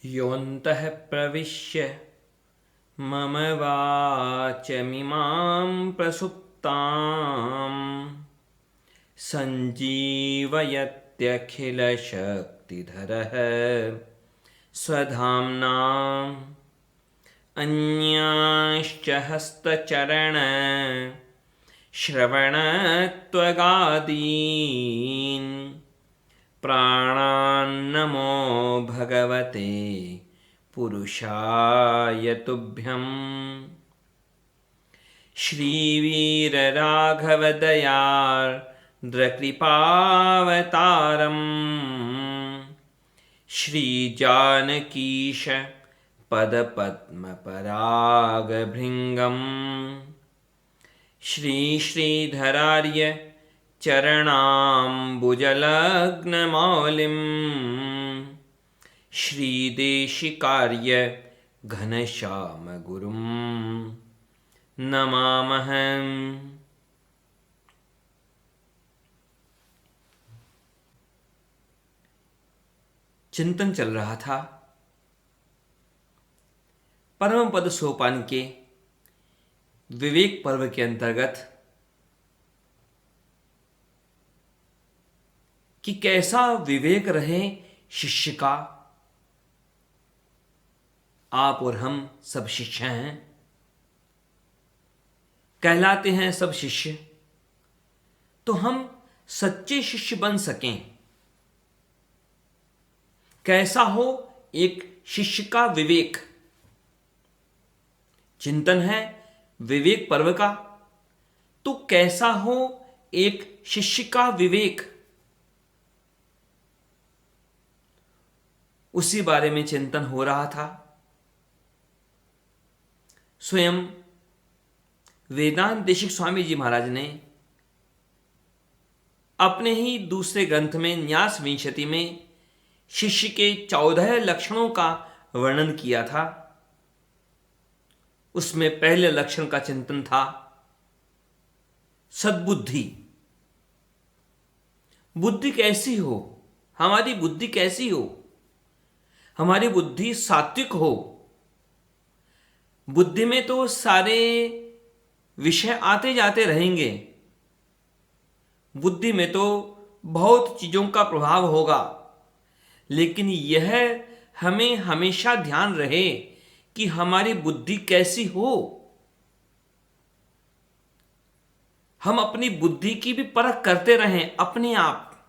योऽन्तः प्रविश्य मम वाचमिमां प्रसुप्ताम् सञ्जीवयत्यखिलशक्तिधरः स्वधाम्ना अन्यांश्च हस्तचरण श्रवणत्वगादीन् प्राणान्नमो भगवते पुरुषाय तुभ्यम्। श्रीवीरराघवदयार्द्रकृपावतारम् श्रीजानकीश पदपद्मपरागभृङ्गम् श्रीश्रीधरार्य चरणाम्बुजलग्नमौलिं श्रीदेशिकार्य घनश्यामगुरुं नमामहम्। चिंतन चल रहा था परम पद सोपान के विवेक पर्व के अंतर्गत कि कैसा विवेक रहे शिष्य का। आप और हम सब शिष्य हैं, कहलाते हैं सब शिष्य। तो हम सच्चे शिष्य बन सकें, कैसा हो एक शिष्य का विवेक। चिंतन है विवेक पर्व का, तो कैसा हो एक शिष्य का विवेक, उसी बारे में चिंतन हो रहा था। स्वयं वेदांत देशिक स्वामी जी महाराज ने अपने ही दूसरे ग्रंथ में न्यास विंशति में शिष्य के 14 लक्षणों का वर्णन किया था। उसमें पहले लक्षण का चिंतन था सद्बुद्धि। बुद्धि कैसी हो, हमारी बुद्धि कैसी हो, हमारी बुद्धि सात्विक हो। बुद्धि में तो सारे विषय आते जाते रहेंगे, बुद्धि में तो बहुत चीजों का प्रभाव होगा, लेकिन यह हमें हमेशा ध्यान रहे कि हमारी बुद्धि कैसी हो। हम अपनी बुद्धि की भी परख करते रहें अपने आप।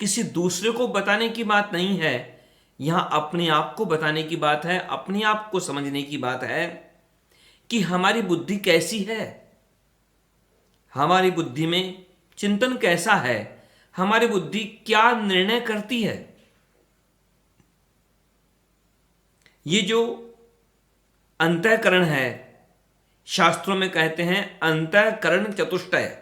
किसी दूसरे को बताने की बात नहीं है, यहां अपने आप को बताने की बात है, अपने आप को समझने की बात है कि हमारी बुद्धि कैसी है, हमारी बुद्धि में चिंतन कैसा है, हमारी बुद्धि क्या निर्णय करती है। ये जो अंतःकरण है, शास्त्रों में कहते हैं अंतःकरण चतुष्टय,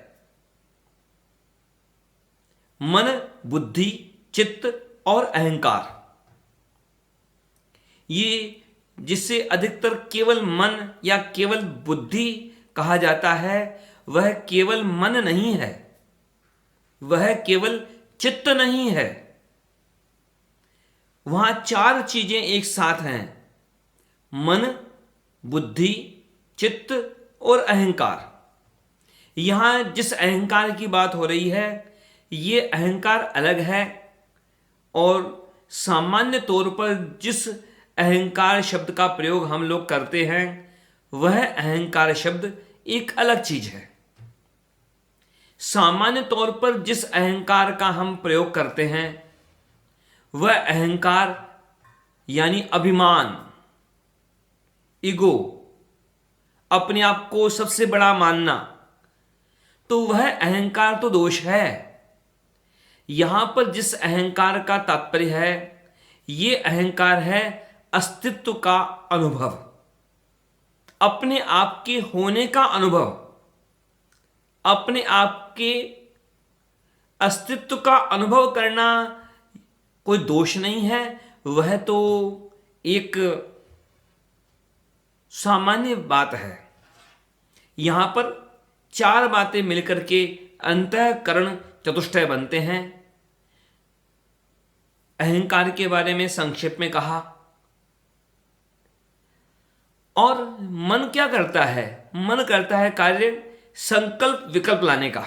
मन, बुद्धि, चित्त और अहंकार। ये जिससे अधिकतर केवल मन या केवल बुद्धि कहा जाता है, वह केवल मन नहीं है, वह केवल चित्त नहीं है। वहां 4 चीजें एक साथ हैं, मन, बुद्धि, चित्त और अहंकार। यहां जिस अहंकार की बात हो रही है, यह अहंकार अलग है, और सामान्य तौर पर जिस अहंकार शब्द का प्रयोग हम लोग करते हैं, वह अहंकार शब्द एक अलग चीज है। सामान्य तौर पर जिस अहंकार का हम प्रयोग करते हैं, वह अहंकार यानी अभिमान, ईगो, अपने आप को सबसे बड़ा मानना, तो वह अहंकार तो दोष है। यहां पर जिस अहंकार का तात्पर्य है, यह अहंकार है अस्तित्व का अनुभव, अपने आप के होने का अनुभव। अपने आप के अस्तित्व का अनुभव करना कोई दोष नहीं है, वह तो एक सामान्य बात है। यहां पर 4 बातें मिलकर के अंतःकरण चतुष्टय बनते हैं। अहंकार के बारे में संक्षेप में कहा और मन क्या करता है? मन करता है कार्य संकल्प विकल्प लाने का।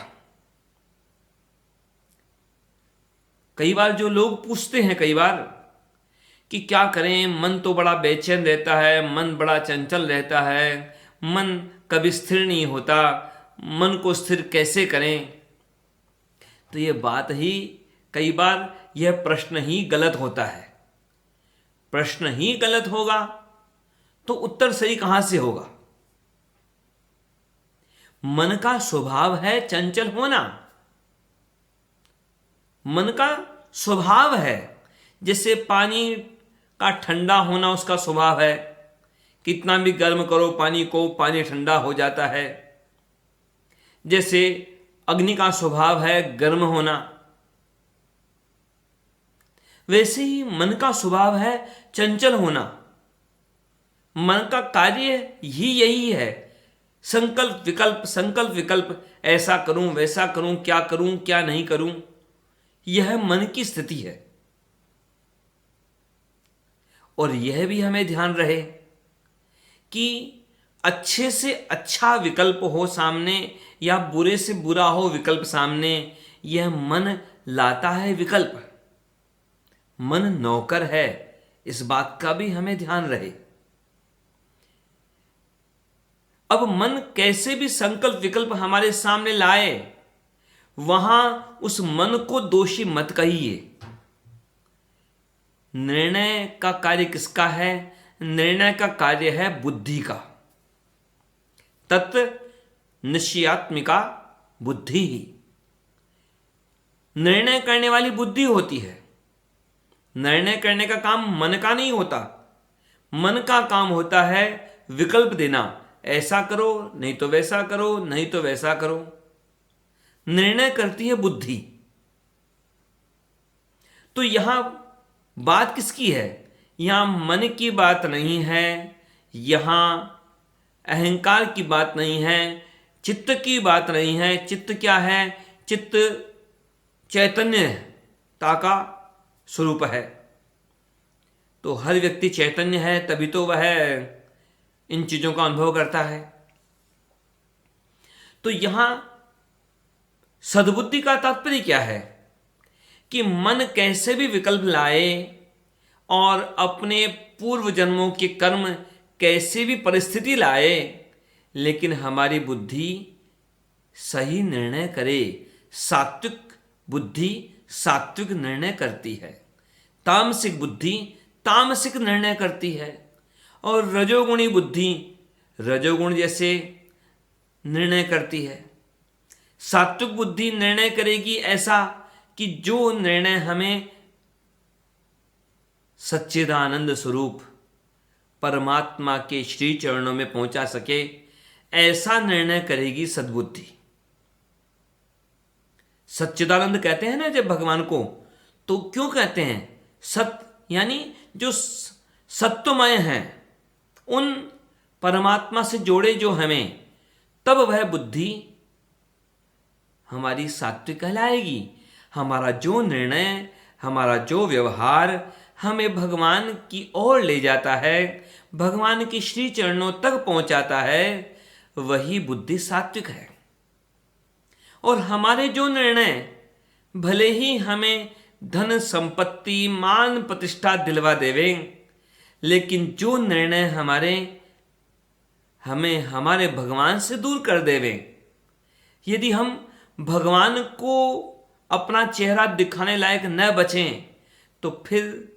कई बार जो लोग पूछते हैं कई बार कि क्या करें, मन तो बड़ा बेचैन रहता है, मन बड़ा चंचल रहता है, मन कभी स्थिर नहीं होता, मन को स्थिर कैसे करें? तो ये बात ही कई बार यह प्रश्न ही गलत होता है। प्रश्न ही गलत होगा तो उत्तर सही कहां से होगा? मन का स्वभाव है चंचल होना, मन का स्वभाव है। जैसे पानी का ठंडा होना उसका स्वभाव है, कितना भी गर्म करो पानी को, पानी ठंडा हो जाता है। जैसे अग्नि का स्वभाव है गर्म होना, वैसे ही मन का स्वभाव है चंचल होना। मन का कार्य ही यही है, संकल्प विकल्प, संकल्प विकल्प, ऐसा करूं वैसा करूं, क्या करूं क्या नहीं करूं, यह मन की स्थिति है। और यह भी हमें ध्यान रहे कि अच्छे से अच्छा विकल्प हो सामने या बुरे से बुरा हो विकल्प सामने, यह मन लाता है विकल्प। मन नौकर है, इस बात का भी हमें ध्यान रहे। अब मन कैसे भी संकल्प विकल्प हमारे सामने लाए, वहां उस मन को दोषी मत कहिए। निर्णय का कार्य किसका है? निर्णय का कार्य है बुद्धि का। तत्व निश्चयात्मिका बुद्धि ही निर्णय करने वाली बुद्धि होती है। निर्णय करने का काम मन का नहीं होता। मन का काम होता है विकल्प देना, ऐसा करो नहीं तो वैसा करो, नहीं तो वैसा करो। निर्णय करती है बुद्धि। तो यहां बात किसकी है? यहां मन की बात नहीं है, यहां अहंकार की बात नहीं है, चित्त की बात नहीं है। चित्त क्या है? चित्त चैतन्यता का स्वरूप है। तो हर व्यक्ति चैतन्य है, तभी तो वह इन चीजों का अनुभव करता है। तो यहां सद्बुद्धि का तात्पर्य क्या है? कि मन कैसे भी विकल्प लाए और अपने पूर्व जन्मों के कर्म कैसे भी परिस्थिति लाए, लेकिन हमारी बुद्धि सही निर्णय करे। सात्विक बुद्धि सात्विक निर्णय करती है, तामसिक बुद्धि तामसिक निर्णय करती है, और रजोगुणी बुद्धि रजोगुण जैसे निर्णय करती है। सात्विक बुद्धि निर्णय करेगी ऐसा कि जो निर्णय हमें सच्चिदानंद स्वरूप परमात्मा के श्री चरणों में पहुंचा सके, ऐसा निर्णय करेगी सद्बुद्धि। सच्चिदानंद कहते हैं ना जब भगवान को, तो क्यों कहते हैं? सत्य यानी जो सत्वमय हैं, उन परमात्मा से जोड़े जो हमें, तब वह बुद्धि हमारी सात्विक कहलाएगी। हमारा जो निर्णय, हमारा जो व्यवहार हमें भगवान की ओर ले जाता है, भगवान के श्री चरणों तक पहुंचाता है, वही बुद्धि सात्विक है। और हमारे जो निर्णय भले ही हमें धन संपत्ति मान प्रतिष्ठा दिलवा देवे, लेकिन जो निर्णय हमें हमारे भगवान से दूर कर देवे, यदि हम भगवान को अपना चेहरा दिखाने लायक न बचें, तो फिर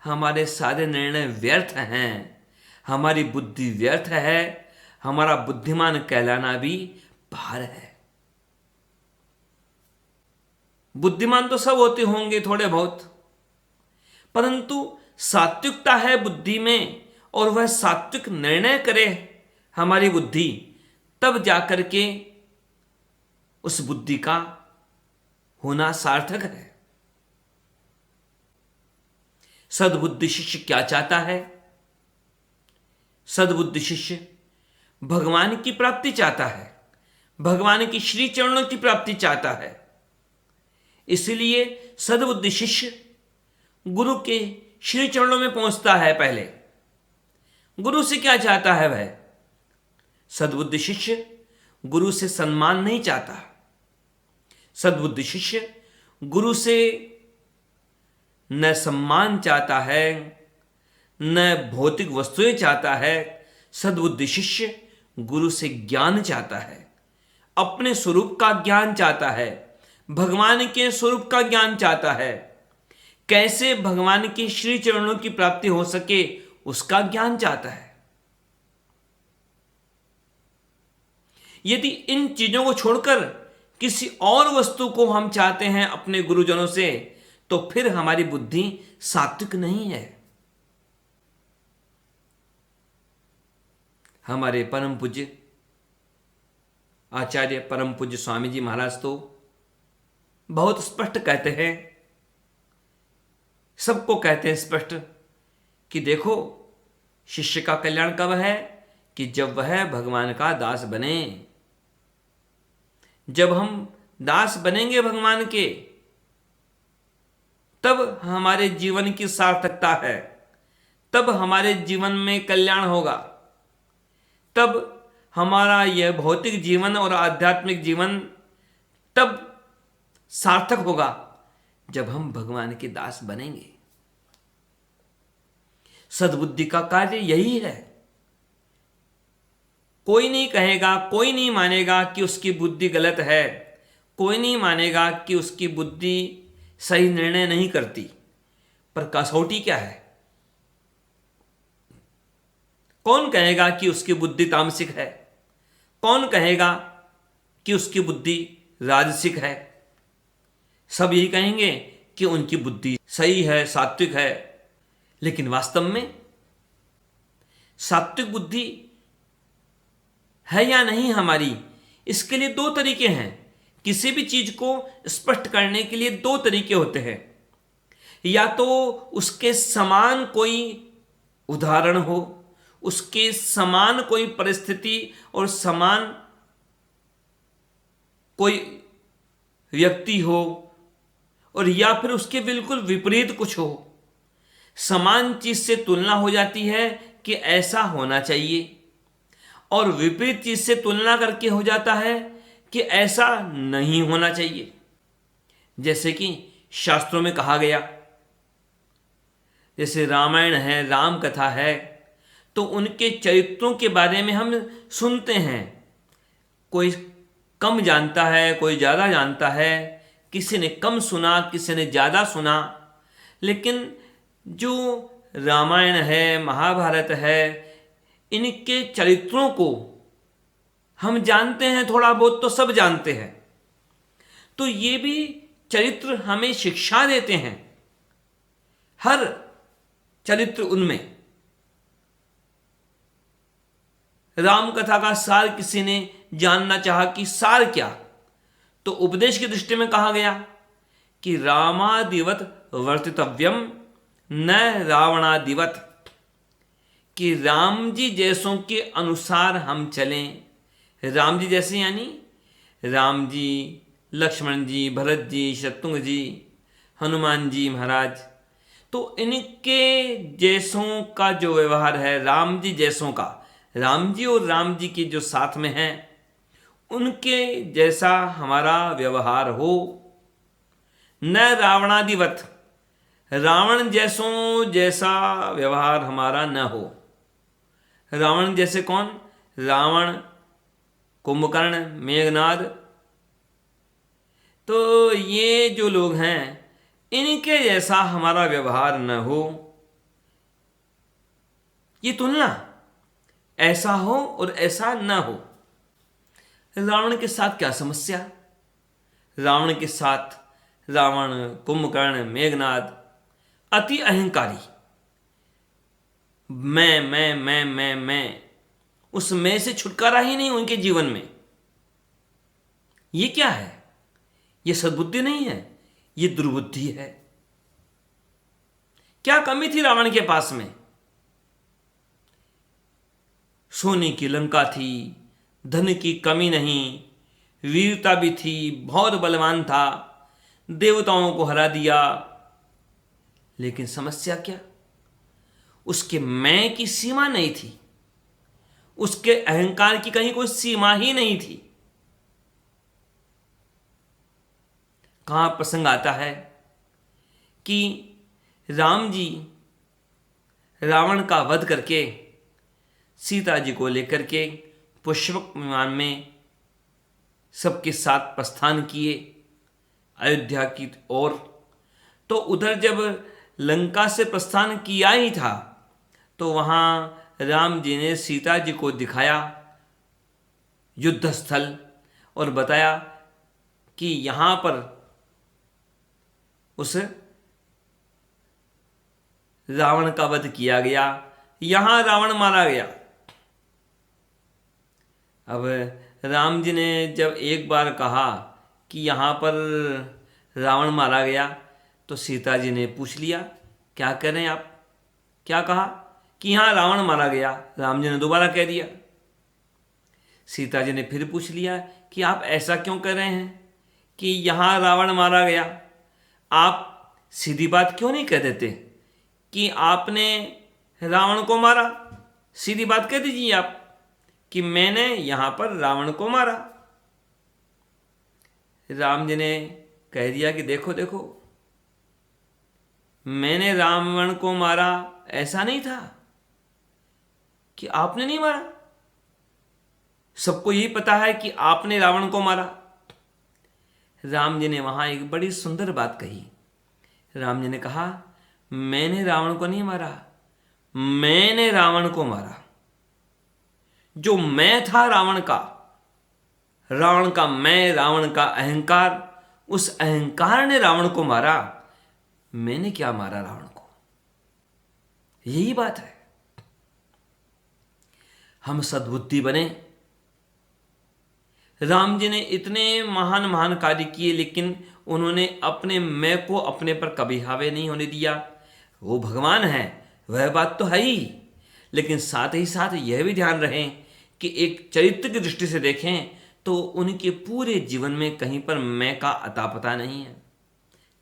हमारे सारे निर्णय व्यर्थ हैं, हमारी बुद्धि व्यर्थ है, हमारा बुद्धिमान कहलाना भी भार है। बुद्धिमान तो सब होते होंगे थोड़े बहुत, परंतु सात्विकता है बुद्धि में और वह सात्विक निर्णय करे हमारी बुद्धि, तब जाकर के उस बुद्धि का होना सार्थक है। सद्बुद्धि शिष्य क्या चाहता है? सद्बुद्धि शिष्य भगवान की प्राप्ति चाहता है, भगवान की श्री चरणों की प्राप्ति चाहता है। इसलिए सद्बुद्धि शिष्य गुरु के श्री चरणों में पहुंचता है पहले। गुरु से क्या चाहता है वह? सद्बुद्धि शिष्य गुरु से सम्मान नहीं चाहता। सद्बुद्धि शिष्य गुरु से न सम्मान चाहता है, न भौतिक वस्तुएं चाहता है। सद्बुद्धि शिष्य गुरु से ज्ञान चाहता है, अपने स्वरूप का ज्ञान चाहता है, भगवान के स्वरूप का ज्ञान चाहता है, कैसे भगवान के श्री चरणों की प्राप्ति हो सके उसका ज्ञान चाहता है। यदि इन चीजों को छोड़कर किसी और वस्तु को हम चाहते हैं अपने गुरुजनों से, तो फिर हमारी बुद्धि सात्विक नहीं है। हमारे परम पूज्य आचार्य परम पूज्य स्वामी जी महाराज तो बहुत स्पष्ट कहते हैं, सबको कहते हैं स्पष्ट कि देखो, शिष्य का कल्याण कब है? कि जब वह भगवान का दास बने। जब हम दास बनेंगे भगवान के, तब हमारे जीवन की सार्थकता है, तब हमारे जीवन में कल्याण होगा, तब हमारा यह भौतिक जीवन और आध्यात्मिक जीवन तब सार्थक होगा जब हम भगवान के दास बनेंगे। सद्बुद्धि का कार्य यही है। कोई नहीं कहेगा, कोई नहीं मानेगा कि उसकी बुद्धि गलत है, कोई नहीं मानेगा कि उसकी बुद्धि सही निर्णय नहीं करती, पर कसौटी क्या है? कौन कहेगा कि उसकी बुद्धि तामसिक है? कौन कहेगा कि उसकी बुद्धि राजसिक है? सब यही कहेंगे कि उनकी बुद्धि सही है, सात्विक है। लेकिन वास्तव में सात्विक बुद्धि है या नहीं हमारी, इसके लिए दो तरीके हैं। किसी भी चीज को स्पष्ट करने के लिए दो तरीके होते हैं। या तो उसके समान कोई उदाहरण हो, उसके समान कोई परिस्थिति और समान कोई व्यक्ति हो, और या फिर उसके बिल्कुल विपरीत कुछ हो। समान चीज से तुलना हो जाती है कि ऐसा होना चाहिए, और विपरीत चीज से तुलना करके हो जाता है कि ऐसा नहीं होना चाहिए। जैसे कि शास्त्रों में कहा गया, जैसे रामायण है, राम कथा है, तो उनके चरित्रों के बारे में हम सुनते हैं। कोई कम जानता है, कोई ज़्यादा जानता है, किसी ने कम सुना, किसी ने ज़्यादा सुना। लेकिन जो रामायण है, महाभारत है, इनके चरित्रों को हम जानते हैं, थोड़ा बहुत तो सब जानते हैं। तो ये भी चरित्र हमें शिक्षा देते हैं। हर चरित्र उनमें, राम कथा का सार किसी ने जानना चाहा कि सार क्या, तो उपदेश की दृष्टि में कहा गया कि रामादिवत वर्तितव्यम न रावणादिवत, कि राम जी जैसों के अनुसार हम चलें। राम जी जैसे यानी राम जी, लक्ष्मण जी, भरत जी, शत्रुघ्न जी, हनुमान जी महाराज, तो इनके जैसों का जो व्यवहार है, राम जी जैसों का, राम जी और राम जी के जो साथ में हैं उनके जैसा हमारा व्यवहार हो। न रावणादिवत, रावण जैसों जैसा व्यवहार हमारा न हो। रावण जैसे कौन? रावण, कुंभकर्ण, मेघनाद, तो ये जो लोग हैं इनके जैसा हमारा व्यवहार न हो। ये तुलना, ऐसा हो और ऐसा न हो। रावण के साथ क्या समस्या? रावण के साथ रावण, कुंभकर्ण, मेघनाद अति अहंकारी, मैं, उस मैं से छुटकारा ही नहीं उनके जीवन में। ये क्या है? ये सद्बुद्धि नहीं है, ये दुर्बुद्धि है। क्या कमी थी रावण के पास में? सोने की लंका थी, धन की कमी नहीं, वीरता भी थी, बहुत बलवान था, देवताओं को हरा दिया। लेकिन समस्या क्या? उसके मैं की सीमा नहीं थी, उसके अहंकार की कहीं कोई सीमा ही नहीं थी। कहां प्रसंग आता है कि राम जी रावण का वध करके सीता जी को लेकर के पुष्पक विमान में सबके साथ प्रस्थान किए अयोध्या की ओर। तो उधर जब लंका से प्रस्थान किया ही था तो वहां राम जी ने सीता जी को दिखाया युद्ध स्थल और बताया कि यहां पर उस रावण का वध किया गया, यहां रावण मारा गया। अब राम जी ने जब एक बार कहा कि यहां पर रावण मारा गया तो सीता जी ने पूछ लिया, क्या कह रहे हैं आप, क्या कहा कि यहां रावण मारा गया। राम जी ने दोबारा कह दिया। सीता जी ने फिर पूछ लिया कि आप ऐसा क्यों कर रहे हैं कि यहां रावण मारा गया, आप सीधी बात क्यों नहीं कह देते कि आपने रावण को मारा। सीधी बात कह दीजिए आप कि मैंने यहां पर रावण को मारा। राम जी ने कह दिया कि देखो देखो, मैंने रावण को मारा ऐसा नहीं था कि आपने नहीं मारा, सबको यही पता है कि आपने रावण को मारा। राम जी ने वहां एक बड़ी सुंदर बात कही। राम जी ने कहा, मैंने रावण को नहीं मारा, मैंने रावण को मारा। जो मैं था रावण का मैं, रावण का अहंकार, उस अहंकार ने रावण को मारा, मैंने क्या मारा रावण को। यही बात है। हम सद्बुद्धि बने। राम जी ने इतने महान महान कार्य किए लेकिन उन्होंने अपने मैं को अपने पर कभी हावी नहीं होने दिया। वो भगवान है, वह बात तो है ही, लेकिन साथ ही साथ यह भी ध्यान रहे कि एक चरित्र की दृष्टि से देखें तो उनके पूरे जीवन में कहीं पर मैं का अता पता नहीं है,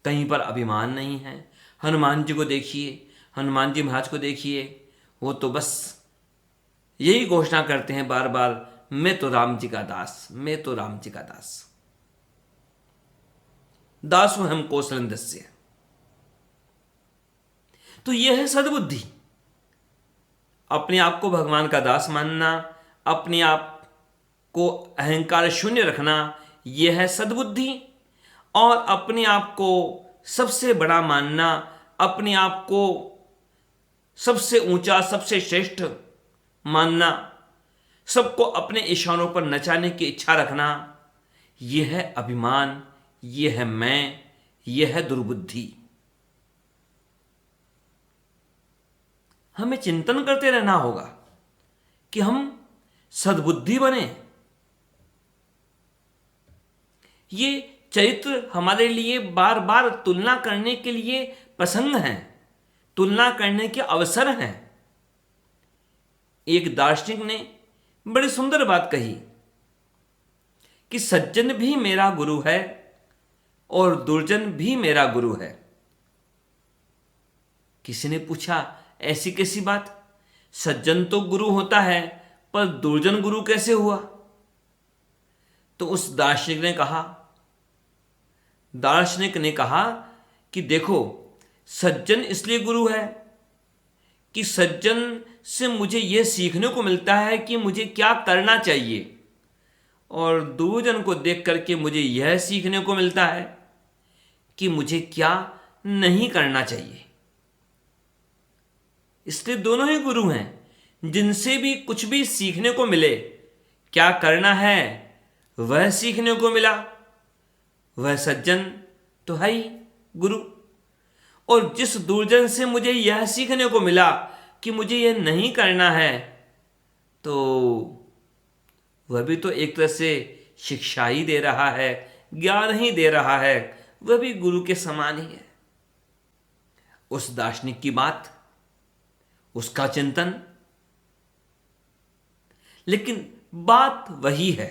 कहीं पर अभिमान नहीं है। हनुमान जी को देखिए, हनुमान जी महाराज को देखिए, वो तो बस यही घोषणा करते हैं बार बार, मैं तो राम जी का दास, मैं तो राम जी का दास, दासो हम कौशलंदस्य। तो यह है सद्बुद्धि। अपने आप को भगवान का दास मानना, अपने आप को अहंकार शून्य रखना, यह है सद्बुद्धि। और अपने आप को सबसे बड़ा मानना, अपने आप को सबसे ऊंचा, सबसे श्रेष्ठ मानना, सबको अपने इशारों पर नचाने की इच्छा रखना, यह है अभिमान, यह है मैं, यह है दुर्बुद्धि। हमें चिंतन करते रहना होगा कि हम सद्बुद्धि बने। ये चरित्र हमारे लिए बार बार तुलना करने के लिए प्रसंग हैं, तुलना करने के अवसर हैं। एक दार्शनिक ने बड़ी सुंदर बात कही कि सज्जन भी मेरा गुरु है और दुर्जन भी मेरा गुरु है। किसी ने पूछा, ऐसी कैसी बात, सज्जन तो गुरु होता है पर दुर्जन गुरु कैसे हुआ। तो उस दार्शनिक ने कहा कि देखो, सज्जन इसलिए गुरु है कि सज्जन से मुझे यह सीखने को मिलता है कि मुझे क्या करना चाहिए, और दुर्जन को देख करके मुझे यह सीखने को मिलता है कि मुझे क्या नहीं करना चाहिए। इसलिए दोनों ही गुरु हैं। जिनसे भी कुछ भी सीखने को मिले, क्या करना है वह सीखने को मिला, वह सज्जन तो है ही गुरु। और जिस दुर्जन से मुझे यह सीखने को मिला कि मुझे यह नहीं करना है, तो वह भी तो एक तरह से शिक्षा ही दे रहा है, ज्ञान ही दे रहा है, वह भी गुरु के समान ही है। उस दार्शनिक की बात, उसका चिंतन, लेकिन बात वही है।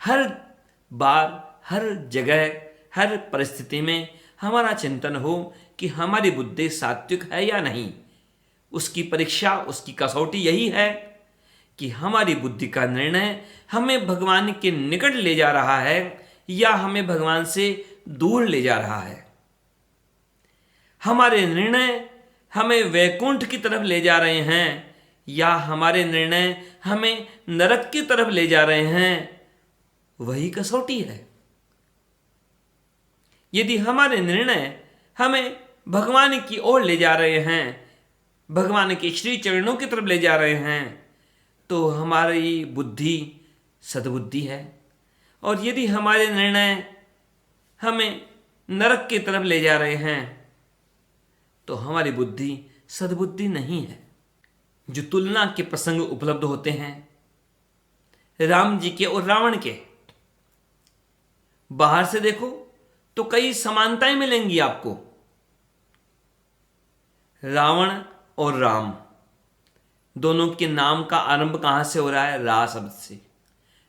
हर बार, हर जगह, हर परिस्थिति में हमारा चिंतन हो कि हमारी बुद्धि सात्विक है या नहीं, उसकी परीक्षा, उसकी कसौटी यही है कि हमारी बुद्धि का निर्णय हमें भगवान के निकट ले जा रहा है या हमें भगवान से दूर ले जा रहा है। हमारे निर्णय हमें वैकुंठ की तरफ ले जा रहे हैं या हमारे निर्णय हमें नरक की तरफ ले जा रहे हैं, वही कसौटी है। यदि हमारे निर्णय हमें भगवान की ओर ले जा रहे हैं, भगवान के श्री चरणों की तरफ ले जा रहे हैं, तो हमारी बुद्धि सद्बुद्धि है। और यदि हमारे निर्णय हमें नरक की तरफ ले जा रहे हैं, तो हमारी बुद्धि सद्बुद्धि नहीं है। जो तुलना के प्रसंग उपलब्ध होते हैं राम जी के और रावण के, बाहर से देखो तो कई समानताएं मिलेंगी आपको। रावण और राम दोनों के नाम का आरंभ कहां से हो रहा है? रा शब्द से।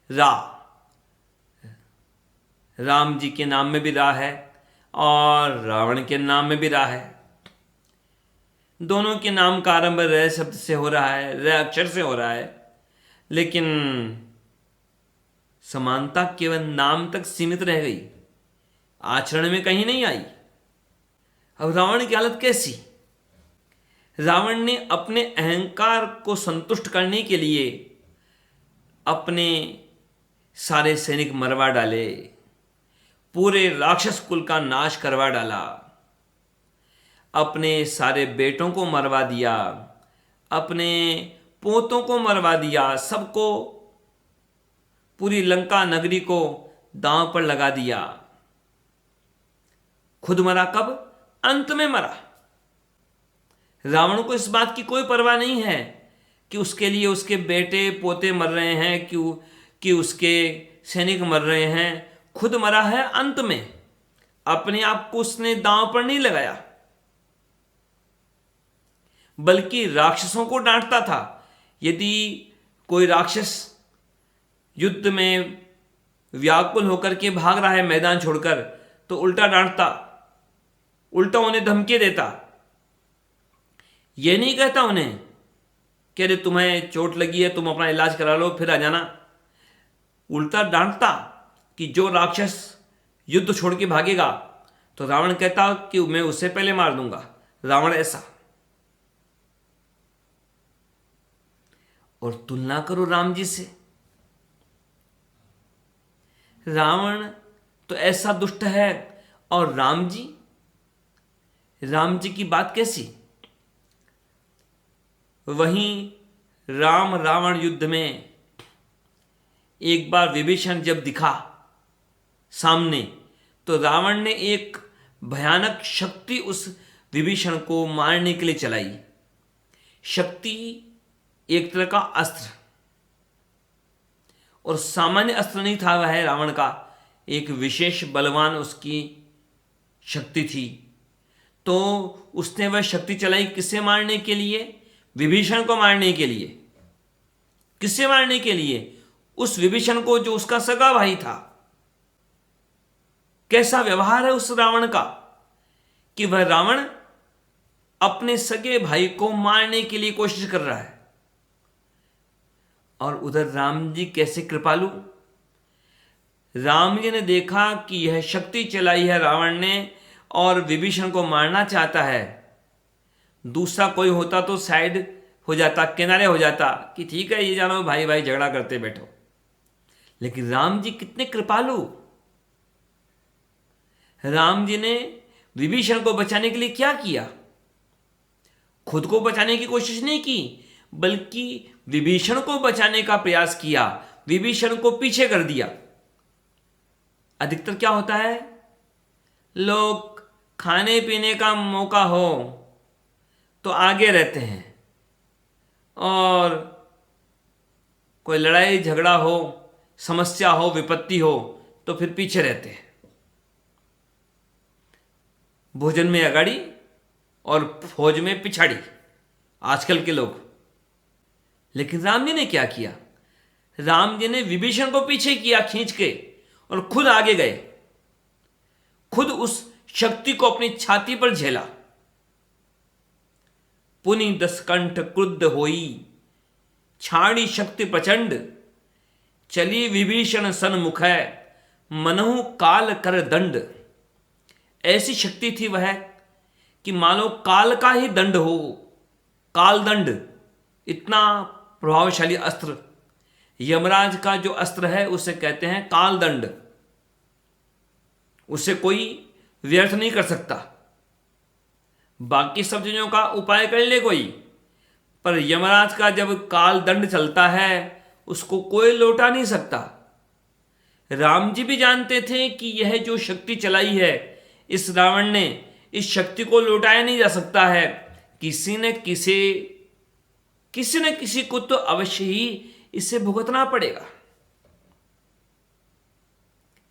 रा, राम जी के नाम में भी रा है और रावण के नाम में भी रा है। दोनों के नाम का आरंभ र शब्द से हो रहा है, र अक्षर से हो रहा है, लेकिन समानता केवल नाम तक सीमित रह गई, आचरण में कहीं नहीं आई। अब रावण की हालत कैसी? रावण ने अपने अहंकार को संतुष्ट करने के लिए अपने सारे सैनिक मरवा डाले, पूरे राक्षस कुल का नाश करवा डाला, अपने सारे बेटों को मरवा दिया, अपने पोतों को मरवा दिया, सबको, पूरी लंका नगरी को दांव पर लगा दिया। खुद मरा कब? अंत में मरा। रावण को इस बात की कोई परवाह नहीं है कि उसके लिए उसके बेटे पोते मर रहे हैं, कि उसके सैनिक मर रहे हैं। खुद मरा है अंत में, अपने आप को उसने दांव पर नहीं लगाया, बल्कि राक्षसों को डांटता था। यदि कोई राक्षस युद्ध में व्याकुल होकर के भाग रहा है मैदान छोड़कर, तो उल्टा डांटता, उल्टा उन्हें धमकी देता। यह नहीं कहता उन्हें कि अरे तुम्हें चोट लगी है, तुम अपना इलाज करा लो फिर आ जाना। उल्टा डांटता कि जो राक्षस युद्ध छोड़ के भागेगा, तो रावण कहता कि मैं उससे पहले मार दूंगा। रावण ऐसा। और तुलना करो राम जी से। रावण तो ऐसा दुष्ट है, और राम जी की बात कैसी? वहीं राम रावण युद्ध में एक बार विभीषण जब दिखा सामने, तो रावण ने एक भयानक शक्ति उस विभीषण को मारने के लिए चलाई। शक्ति एक तरह का अस्त्र, और सामान्य अस्त्र नहीं था वह रावण का, एक विशेष बलवान उसकी शक्ति थी। तो उसने वह शक्ति चलाई किसे मारने के लिए? विभीषण को मारने के लिए। किसे मारने के लिए? उस विभीषण को जो उसका सगा भाई था। कैसा व्यवहार है उस रावण का कि वह रावण अपने सगे भाई को मारने के लिए कोशिश कर रहा है। और उधर राम जी कैसे कृपालु। राम जी ने देखा कि यह शक्ति चलाई है रावण ने और विभीषण को मारना चाहता है। दूसरा कोई होता तो साइड हो जाता, किनारे हो जाता कि ठीक है ये जानो भाई भाई झगड़ा करते बैठो। लेकिन राम जी कितने कृपालु। राम जी ने विभीषण को बचाने के लिए क्या किया? खुद को बचाने की कोशिश नहीं की, बल्कि विभीषण को बचाने का प्रयास किया, विभीषण को पीछे कर दिया। अधिकतर क्या होता है, लोग खाने पीने का मौका हो तो आगे रहते हैं, और कोई लड़ाई झगड़ा हो, समस्या हो, विपत्ति हो तो फिर पीछे रहते हैं। भोजन में अगाड़ी और फौज में पिछाड़ी, आजकल के लोग। लेकिन राम जी ने क्या किया? राम जी ने विभीषण को पीछे किया खींच के, और खुद आगे गए, खुद उस शक्ति को अपनी छाती पर झेला। पुनि दसकंठ क्रुद्ध होई, छाड़ी शक्ति प्रचंड, चली विभीषण सन्मुख है, मनहु काल कर दंड। ऐसी शक्ति थी वह कि मानो काल का ही दंड हो, काल दंड, इतना प्रभावशाली अस्त्र। यमराज का जो अस्त्र है उसे कहते हैं काल दंड, उसे कोई व्यर्थ नहीं कर सकता। बाकी सब चीजों का उपाय कर ले कोई, पर यमराज का जब काल दंड चलता है उसको कोई लौटा नहीं सकता। राम जी भी जानते थे कि यह जो शक्ति चलाई है इस रावण ने, इस शक्ति को लौटाया नहीं जा सकता है। किसी न किसी को तो अवश्य ही इसे भुगतना पड़ेगा,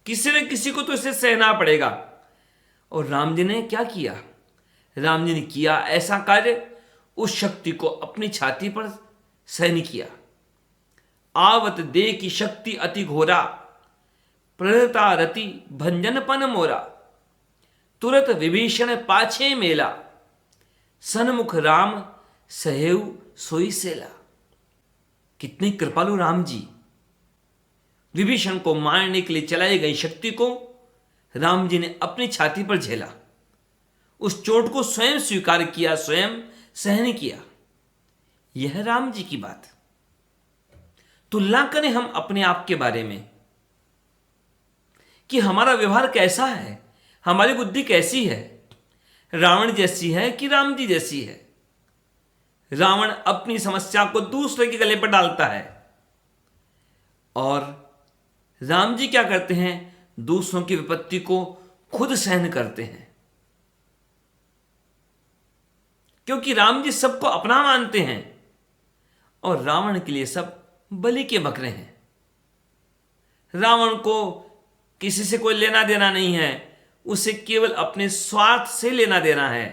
किसी न किसी को तो इसे सहना पड़ेगा। और राम जी ने क्या किया? राम जी ने किया ऐसा कार्य, उस शक्ति को अपनी छाती पर सहन किया। आवत दे की शक्ति अति घोरा, प्रहता रति भंजनपन मोरा, तुरत विभीषण पाछे मेला, सन्मुख राम सहेव सोई सेला। कितनी कृपालु राम जी! विभीषण को मारने के लिए चलाई गई शक्ति को राम जी ने अपनी छाती पर झेला, उस चोट को स्वयं स्वीकार किया, स्वयं सहन किया। यह राम जी की बात। तुलना करें हम अपने आप के बारे में कि हमारा व्यवहार कैसा है, हमारी बुद्धि कैसी है, रावण जैसी है कि राम जी जैसी है। रावण अपनी समस्या को दूसरे के गले पर डालता है, और राम जी क्या करते हैं? दूसरों की विपत्ति को खुद सहन करते हैं, क्योंकि राम जी सबको अपना मानते हैं और रावण के लिए सब बलि के बकरे हैं। रावण को किसी से कोई लेना देना नहीं है, उसे केवल अपने स्वार्थ से लेना देना है।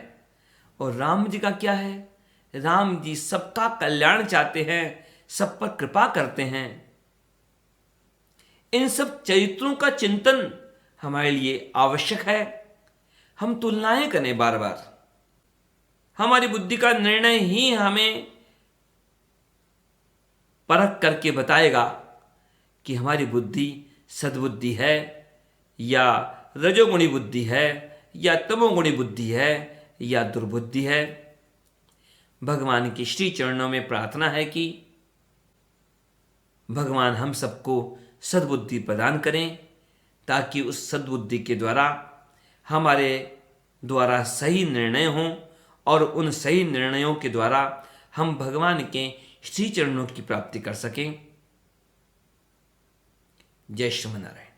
और राम जी का क्या है? राम जी सबका कल्याण चाहते हैं, सब पर कृपा करते हैं। इन सब चरित्रों का चिंतन हमारे लिए आवश्यक है। हम तुलनाएं करें बार बार, हमारी बुद्धि का निर्णय ही हमें परख करके बताएगा कि हमारी बुद्धि सद्बुद्धि है या रजोगुणी बुद्धि है या तमोगुणी बुद्धि है या दुर्बुद्धि है। भगवान के श्री चरणों में प्रार्थना है कि भगवान हम सबको सद्बुद्धि प्रदान करें, ताकि उस सद्बुद्धि के द्वारा हमारे द्वारा सही निर्णय हों और उन सही निर्णयों के द्वारा हम भगवान के श्री चरणों की प्राप्ति कर सकें। जय श्रीमन नारायण।